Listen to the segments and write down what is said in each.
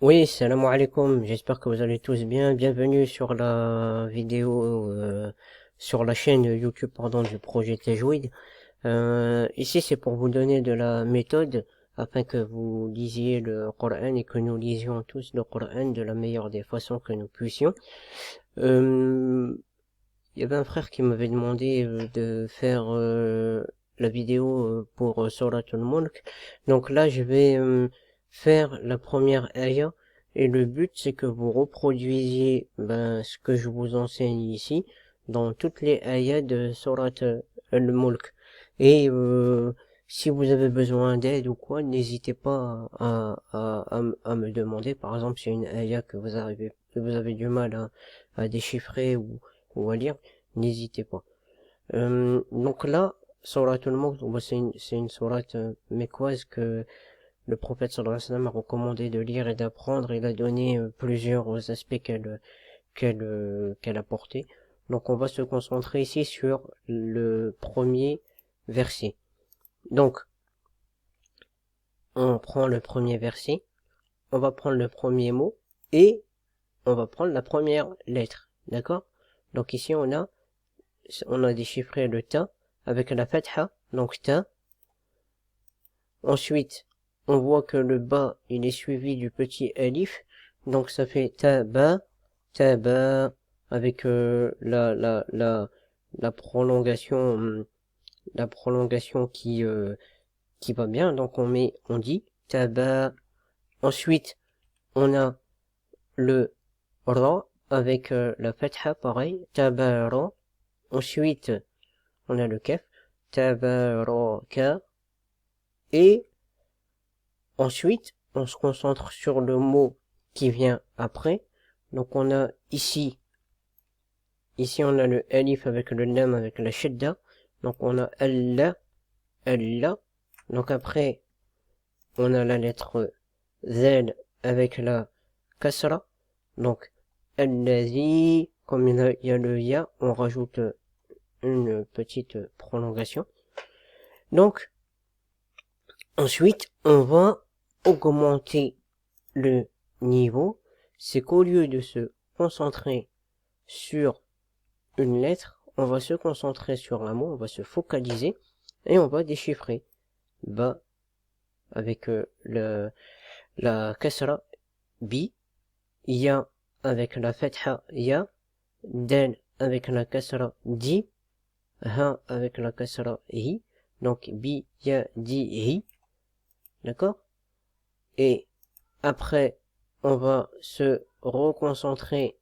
Oui, salam alaikum, j'espère que vous allez tous bien. Bienvenue sur la vidéo, sur la chaîne YouTube, pardon, du projet Tajweed. Ici, c'est pour vous donner de la méthode afin que vous lisiez le Coran et que nous lisions tous le Coran de la meilleure des façons que nous puissions. Euh, Il y avait un frère qui m'avait demandé de faire la vidéo pour Surat al-Mulk. Donc là, je vais faire la première ayah. Et le but, c'est que vous reproduisiez ce que je vous enseigne ici dans toutes les ayahs de Surat al-Mulk. Et si vous avez besoin d'aide ou quoi, n'hésitez pas à me demander. Par exemple, si une ayah que vous avez du mal à déchiffrer ou à lire, n'hésitez pas. Donc là, Surat al-Mulk, c'est une sourate mécoise que le prophète sallallahu alayhi wa sallam a recommandé de lire et d'apprendre. Il a donné plusieurs aspects qu'elle apportait. Donc on va se concentrer ici sur le premier verset. Donc, on prend le premier verset, on va prendre le premier mot et on va prendre la première lettre. D'accord? Donc ici on a déchiffré le ta avec la fatha, donc ta. Ensuite, on voit que le ba, il est suivi du petit alif, donc ça fait taba, avec la prolongation, la prolongation qui va bien, donc on dit taba. Ensuite, on a le ra avec la fatha, pareil, tabara. Ensuite, on a le kaf, tabaraka. Et ensuite, on se concentre sur le mot qui vient après. Donc on a ici on a le alif avec le lam avec la shidda. Donc on a Allah, Allah. Donc après, on a la lettre Z avec la kasra. Donc allazi, comme il y a le ya, on rajoute une petite prolongation. Donc ensuite, on va augmenter le niveau. C'est qu'au lieu de se concentrer sur une lettre, on va se concentrer sur un mot, on va se focaliser et on va déchiffrer. Ba avec la kasra, bi, ya avec la fatha, ya, dal avec la kasra, di, ha avec la kasra, hi. Donc bi, ya, di, hi. D'accord? Et après, on va se reconcentrer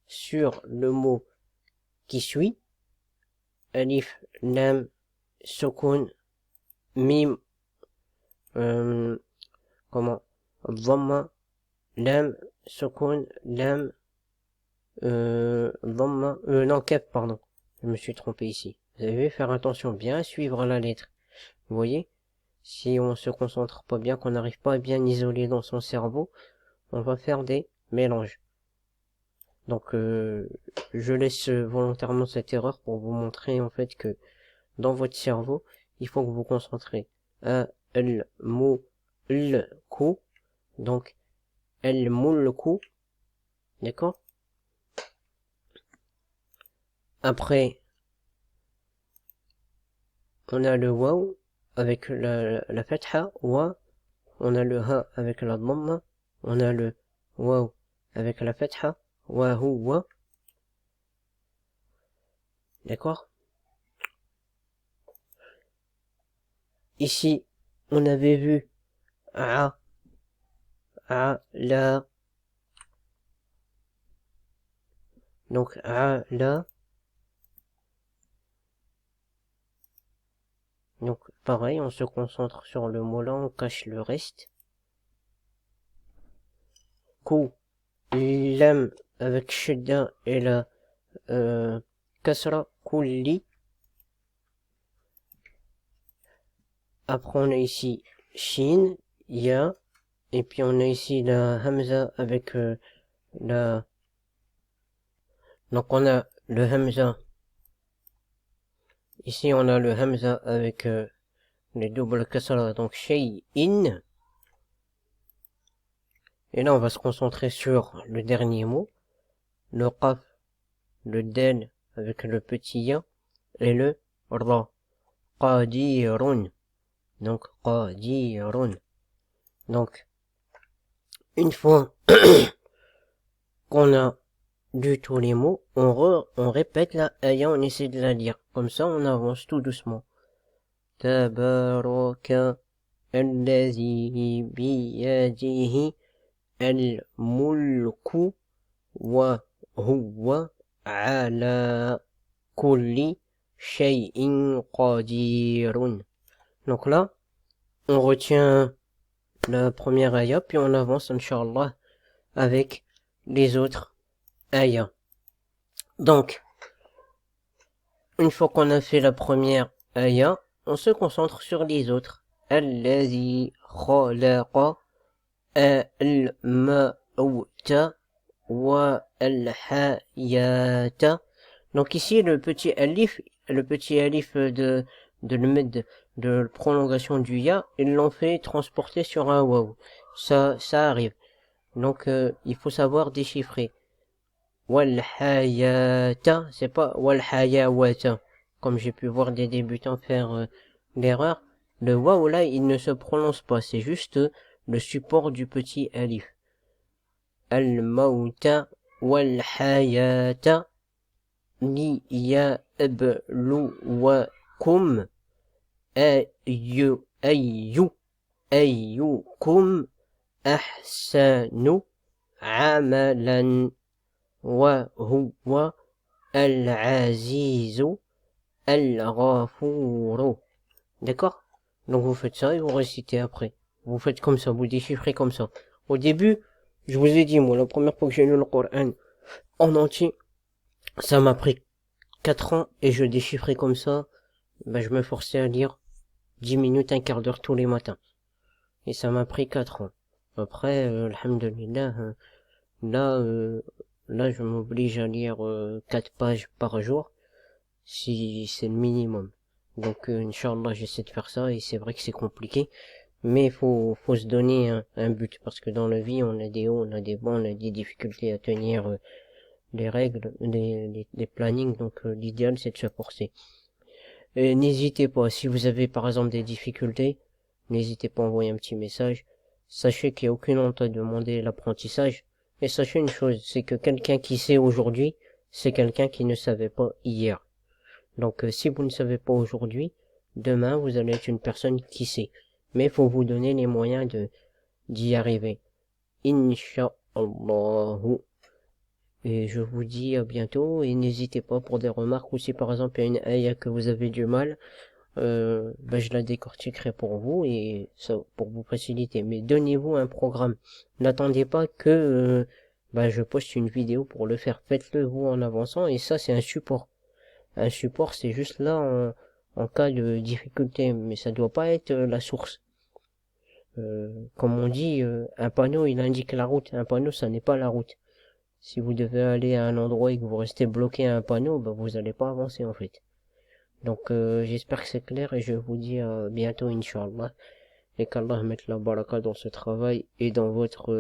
sur le mot qui suit. Alif, lam, sukun, mim, comment? Dhamma, lam, sukun, lam, dhamma, non, kaf, pardon. Je me suis trompé ici. Vous avez vu, faire attention, bien suivre la lettre. Vous voyez? Si on se concentre pas bien, qu'on n'arrive pas à bien isoler dans son cerveau, on va faire des mélanges. Donc je laisse volontairement cette erreur pour vous montrer en fait que dans votre cerveau, il faut que vous vous concentrez à al mulku, donc al mulku, d'accord? Après, on a le waw avec la fatha, wa, on a le ha avec la dhamma, on a le waw avec la fatha, wa hu wa, d'accord? Ici, on avait vu a, la, donc a, la. Donc pareil, on se concentre sur le mot là, on cache le reste. Ku, lam avec shidda et la kasra, kulli. Après on a ici shin, ya, et puis on a ici la hamza avec la... Donc on a le hamza. Ici on a le hamza avec les doubles kasra, donc shay'in. Et là, on va se concentrer sur le dernier mot, le qaf, le del avec le petit ya et le ra. Qadirun. Donc, qadirun. Donc, une fois qu'on a lu tous les mots, on répète la aya, on essaie de la lire. Comme ça, on avance tout doucement. Tabaraka alladhi biyadihi al-mulku wa huwa ala kulli shay'in qadirun. Donc là, on retient la première aya, puis on avance, Inch'Allah, avec les autres ayas. Donc, une fois qu'on a fait la première aya, on se concentre sur les autres. Alladhi khalaqa al-mauta wa al-hayata. Donc ici, le petit alif de prolongation du ya, ils l'ont fait transporter sur un waw. Ça arrive. Donc, il faut savoir déchiffrer. Wal hayata, c'est pas wal hayawata. Comme j'ai pu voir des débutants faire l'erreur. Le waw là, il ne se prononce pas. C'est juste le support du petit alif. Al mauta wal hayata liyabluwakum ayyukum ahsanu amalan wa huwa al-azizu al-ghafuru. D'accord? Donc vous faites ça et vous récitez après. Vous faites comme ça, vous déchiffrez comme ça. Au début, je vous ai dit, moi, la première fois que j'ai lu le Coran en entier, ça m'a pris 4 ans et je déchiffrais comme ça. Ben, je me forçais à lire 10 minutes, un quart d'heure tous les matins. Et ça m'a pris 4 ans. Après, alhamdulillah, là, je m'oblige à lire 4 pages par jour, si c'est le minimum. Donc, Inch'Allah, j'essaie de faire ça, et c'est vrai que c'est compliqué, mais faut se donner un but, parce que dans la vie, on a des hauts, on a des bas, on a des difficultés à tenir les règles, les plannings, donc l'idéal, c'est de se forcer. Et n'hésitez pas, si vous avez par exemple des difficultés, n'hésitez pas à envoyer un petit message. Sachez qu'il n'y a aucune honte à demander l'apprentissage. Et sachez une chose, c'est que quelqu'un qui sait aujourd'hui, c'est quelqu'un qui ne savait pas hier. Donc si vous ne savez pas aujourd'hui, demain vous allez être une personne qui sait. Mais il faut vous donner les moyens d'y arriver. Inch'Allah. Et je vous dis à bientôt, et n'hésitez pas pour des remarques, ou si par exemple il y a une aya que vous avez du mal, je la décortiquerai pour vous, et ça, pour vous faciliter. Mais donnez-vous un programme. N'attendez pas que je poste une vidéo pour le faire. Faites-le vous en avançant, et ça c'est un support. Un support, c'est juste là en cas de difficulté, mais ça doit pas être la source. Comme on dit, un panneau il indique la route, un panneau ça n'est pas la route. Si vous devez aller à un endroit et que vous restez bloqué à un panneau, vous n'allez pas avancer en fait. Donc j'espère que c'est clair et je vous dis à bientôt Inch'Allah. Et qu'Allah mette la baraka dans ce travail et dans votre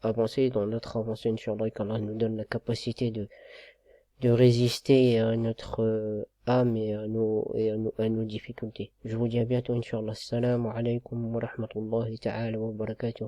avancée, dans notre avancée Inch'Allah. Et qu'Allah nous donne la capacité de résister à notre âme et à nos difficultés. Je vous dis à bientôt Inch'Allah. Assalamu alaikum wa rahmatullahi ta'ala wa barakatuh.